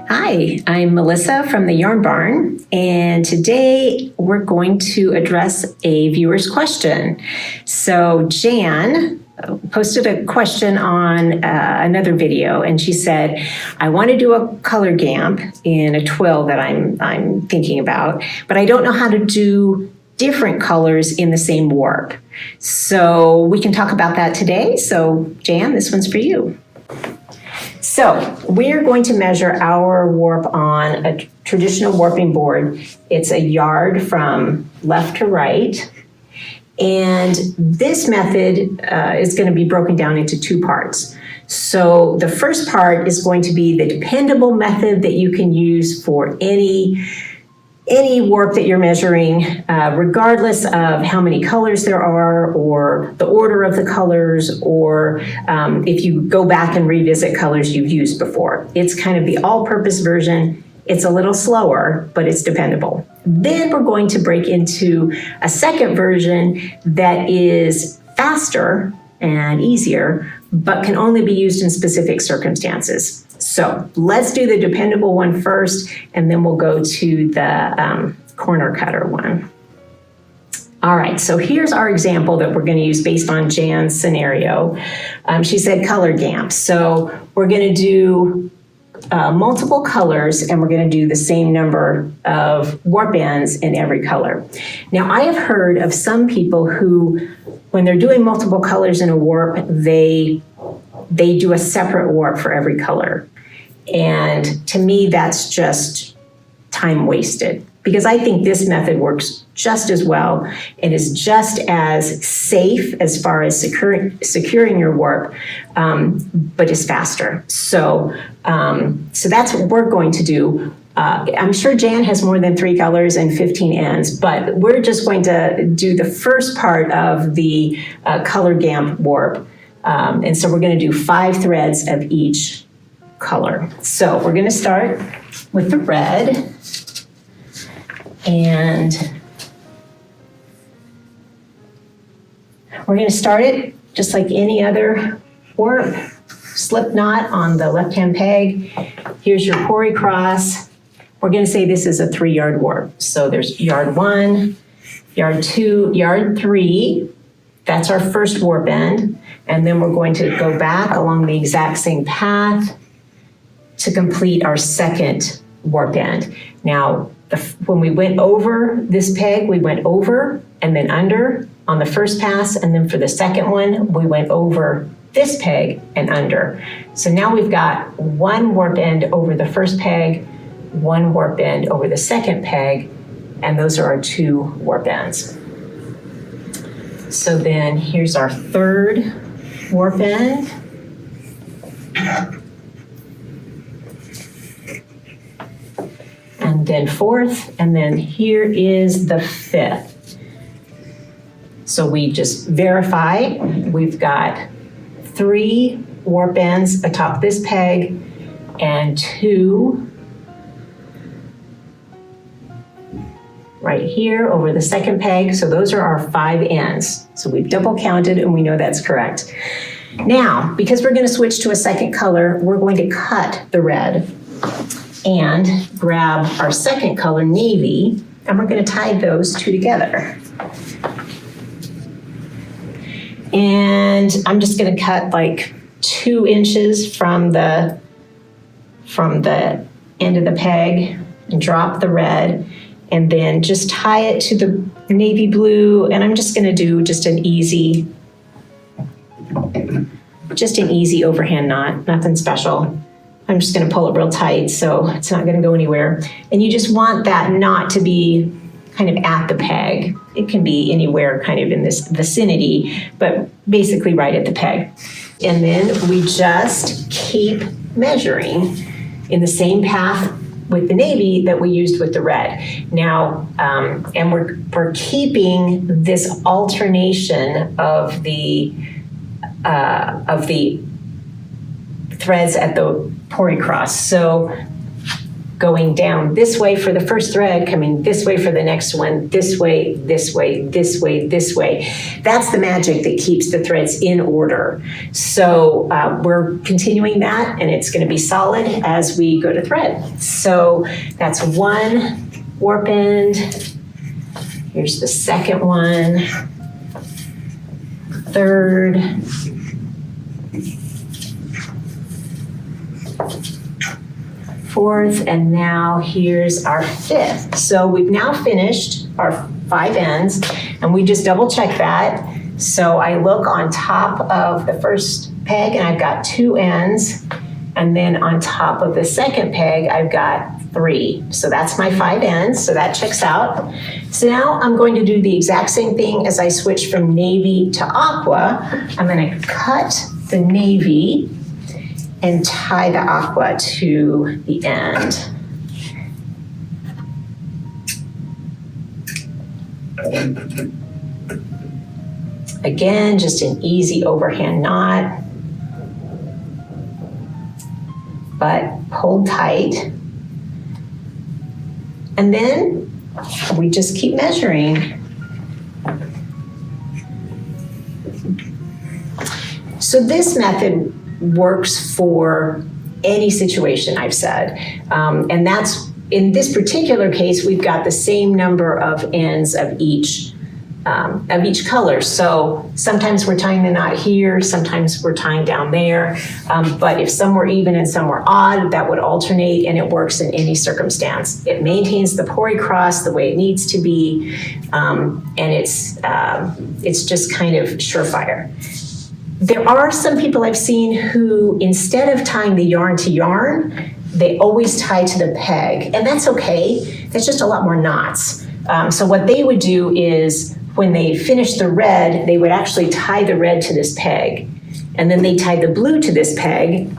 Hi, I'm Melissa from the Yarn Barn, and today we're going to address a viewer's question. So Jan posted a question on another video, and she said, I want to do a color gamp in a twill that I'm thinking about, but I don't know how to do different colors in the same warp. So we can talk about that today. So Jan, this one's for you. So we're going to measure our warp on a traditional warping board. It's a yard from left to right. And this method is going to be broken down into two parts. So the first part is going to be the dependable method that you can use for any warp that you're measuring, regardless of how many colors there are or the order of the colors, or if you go back and revisit colors you've used before. It's kind of the all-purpose version. It's a little slower, but it's dependable. Then we're going to break into a second version that is faster and easier, but can only be used in specific circumstances. So let's do the dependable one first, and then we'll go to the corner cutter one. All right, so here's our example that we're going to use based on Jan's scenario. She said color gamp. So we're going to do multiple colors, and we're going to do the same number of warp ends in every color. Now, I have heard of some people who, when they're doing multiple colors in a warp, they do a separate warp for every color. And to me, that's just time wasted, because I think this method works just as well and is just as safe as far as securing your warp, but is faster. So that's what we're going to do. I'm sure Jan has more than 3 colors and 15 ends, but we're just going to do the first part of the color gamp warp. And so we're going to do 5 threads of each color. So we're going to start with the red, and we're going to start it just like any other warp. Slip knot on the left-hand peg. Here's your pori cross. We're going to say this is a 3-yard warp. So there's yard 1, yard 2, yard 3. That's our first warp end. And then we're going to go back along the exact same path to complete our second warp end. Now, when we went over this peg, we went over and then under on the first pass. And then for the second one, we went over this peg and under. So now we've got 1 warp end over the first peg, 1 warp end over the second peg, and those are our 2 warp ends. So then here's our third warp end. And then 4th, and then here is the 5th. So we just verify we've got 3 warp ends atop this peg and 2 right here over the second peg. So those are our 5 ends. So we've double counted and we know that's correct. Now, because we're going to switch to a second color, we're going to cut the red and grab our second color, navy, and we're going to tie those 2 together. And I'm just going to cut like 2 inches from the end of the peg and drop the red, and then just tie it to the navy blue. And I'm just going to do just an easy overhand knot, nothing special. I'm just going to pull it real tight so it's not going to go anywhere. And you just want that knot to be kind of at the peg. It can be anywhere kind of in this vicinity, but basically right at the peg. And then we just keep measuring in the same path with the navy that we used with the red. Now, and we're keeping this alternation of the threads at the pori cross. So going down this way for the first thread, coming this way for the next one, this way, this way, this way, this way. That's the magic that keeps the threads in order. So we're continuing that, and it's going to be solid as we go to thread. So that's one warp end. Here's the second one, third, fourth, and now here's our fifth. So we've now finished our 5 ends, and we just double check that. So I look on top of the first peg and I've got 2 ends, and then on top of the second peg I've got 3. So that's my 5 ends, so that checks out. So now I'm going to do the exact same thing as I switch from navy to aqua. I'm going to cut the navy and tie the aqua to the end. Again, just an easy overhand knot, but pulled tight. And then we just keep measuring. So this method works for any situation, I've said. And that's, in this particular case, we've got the same number of ends of each color. So sometimes we're tying the knot here, sometimes we're tying down there. But if some were even and some were odd, that would alternate, and it works in any circumstance. It maintains the pori cross the way it needs to be, and it's just kind of surefire. There are some people I've seen who, instead of tying the yarn to yarn, they always tie to the peg, and that's okay. That's just a lot more knots. So what they would do is, when they finish the red, they would actually tie the red to this peg, and then they tie the blue to this peg,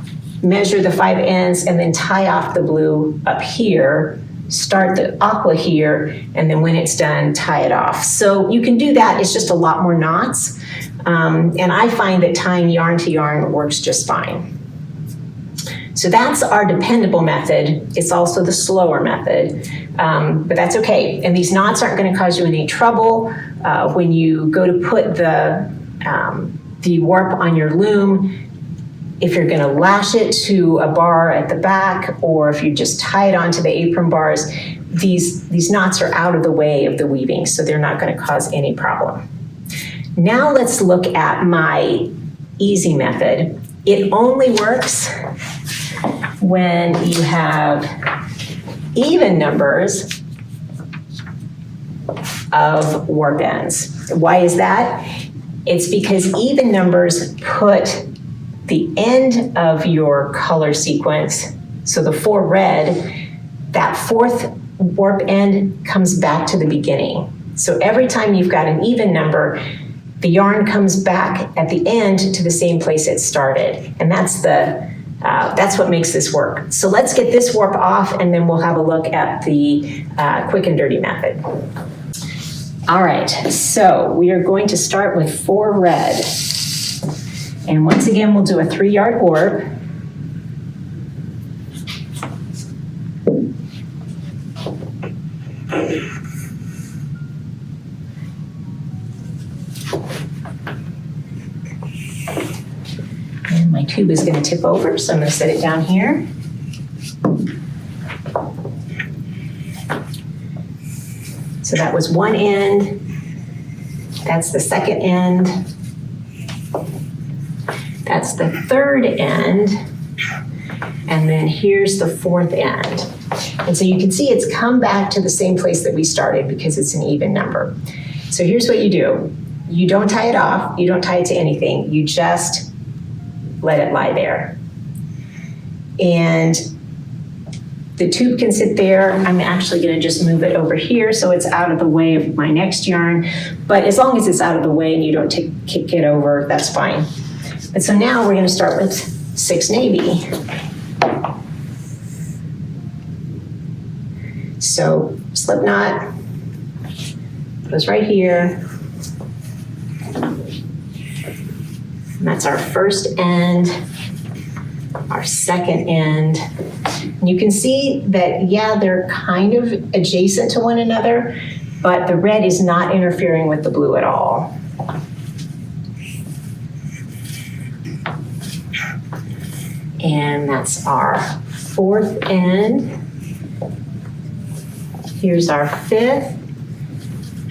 measure the 5 ends, and then tie off the blue up here, start the aqua here, and then when it's done, tie it off. So you can do that. It's just a lot more knots. And I find that tying yarn to yarn works just fine. So that's our dependable method. It's also the slower method, but that's okay. And these knots aren't going to cause you any trouble. When you go to put the warp on your loom, if you're going to lash it to a bar at the back, or if you just tie it onto the apron bars, these knots are out of the way of the weaving, so they're not going to cause any problem. Now let's look at my easy method. It only works when you have even numbers of warp ends. Why is that? It's because even numbers put the end of your color sequence, so the 4 red, that 4th warp end comes back to the beginning. So every time you've got an even number, the yarn comes back at the end to the same place it started. And that's what makes this work. So let's get this warp off, and then we'll have a look at the quick and dirty method. All right, so we are going to start with 4 red. And once again, we'll do a 3-yard warp. And my tube is going to tip over, so I'm going to set it down here. So that was 1 end. That's the 2nd end. That's the 3rd end. And then here's the 4th end. And so you can see it's come back to the same place that we started because it's an even number. So here's what you do. You don't tie it off. You don't tie it to anything. You just let it lie there. And the tube can sit there. I'm actually going to just move it over here so it's out of the way of my next yarn. But as long as it's out of the way and you don't kick it over, that's fine. But so now we're going to start with 6 navy. So slip knot goes right here. And that's our first end. our second end. And you can see that, yeah, they're kind of adjacent to one another, but the red is not interfering with the blue at all. And that's our fourth end. Here's our fifth.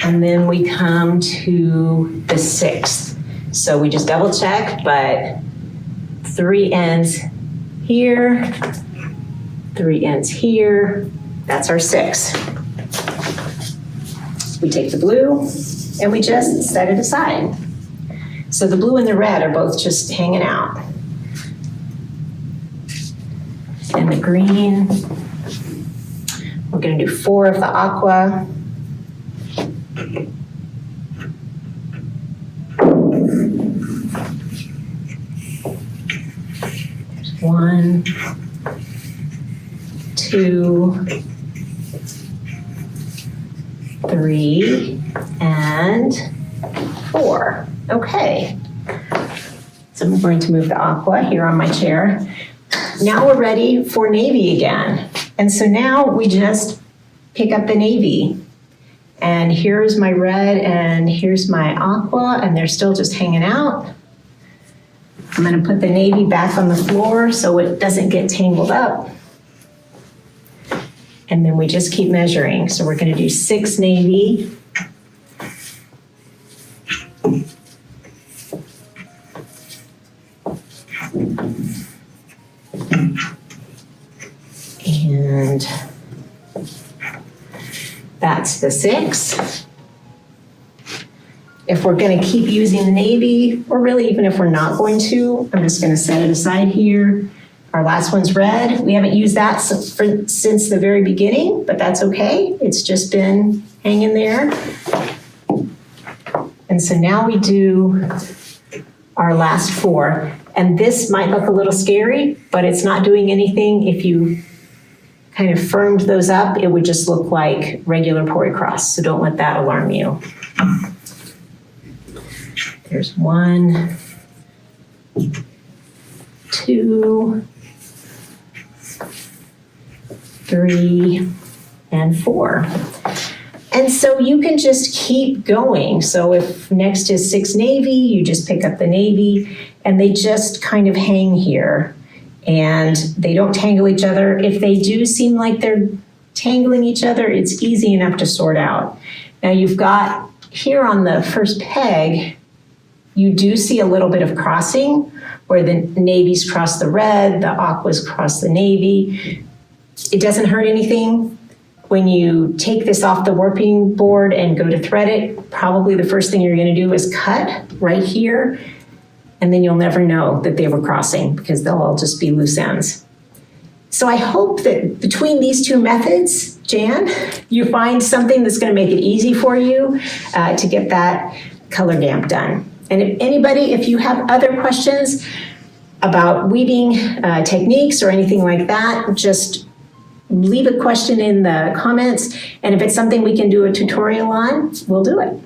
And then we come to the sixth. So we just double check, but 3 ends here, 3 ends here. That's our 6. We take the blue and we just set it aside. So the blue and the red are both just hanging out. And the green, we're going to do 4 of the aqua. There's 1, 2, 3, and 4. Okay. So I'm going to move the aqua here on my chair. Now we're ready for navy again. And so now we just pick up the navy. And here's my red and here's my aqua, and they're still just hanging out. I'm going to put the navy back on the floor so it doesn't get tangled up. And then we just keep measuring. So we're going to do 6 navy. And that's the 6. If we're going to keep using the navy, or really even if we're not going to, I'm just going to set it aside here. Our last one's red. We haven't used that since the very beginning, but that's okay. It's just been hanging there. And so now we do our last 4. And this might look a little scary, but it's not doing anything. If you kind of firmed those up, it would just look like regular pori cross. So don't let that alarm you. There's 1, 2, 3, and 4. And so you can just keep going. So if next is 6 navy, you just pick up the navy, and they just kind of hang here. And they don't tangle each other. If they do seem like they're tangling each other, it's easy enough to sort out. Now you've got here on the first peg, you do see a little bit of crossing where the navies cross the red, the aquas cross the navy. It doesn't hurt anything. When you take this off the warping board and go to thread it, probably the first thing you're going to do is cut right here. And then you'll never know that they were crossing because they'll all just be loose ends. So I hope that between these 2 methods, Jan, you find something that's going to make it easy for you to get that color gamp done. And if you have other questions about weaving techniques or anything like that, just leave a question in the comments. And if it's something we can do a tutorial on, we'll do it.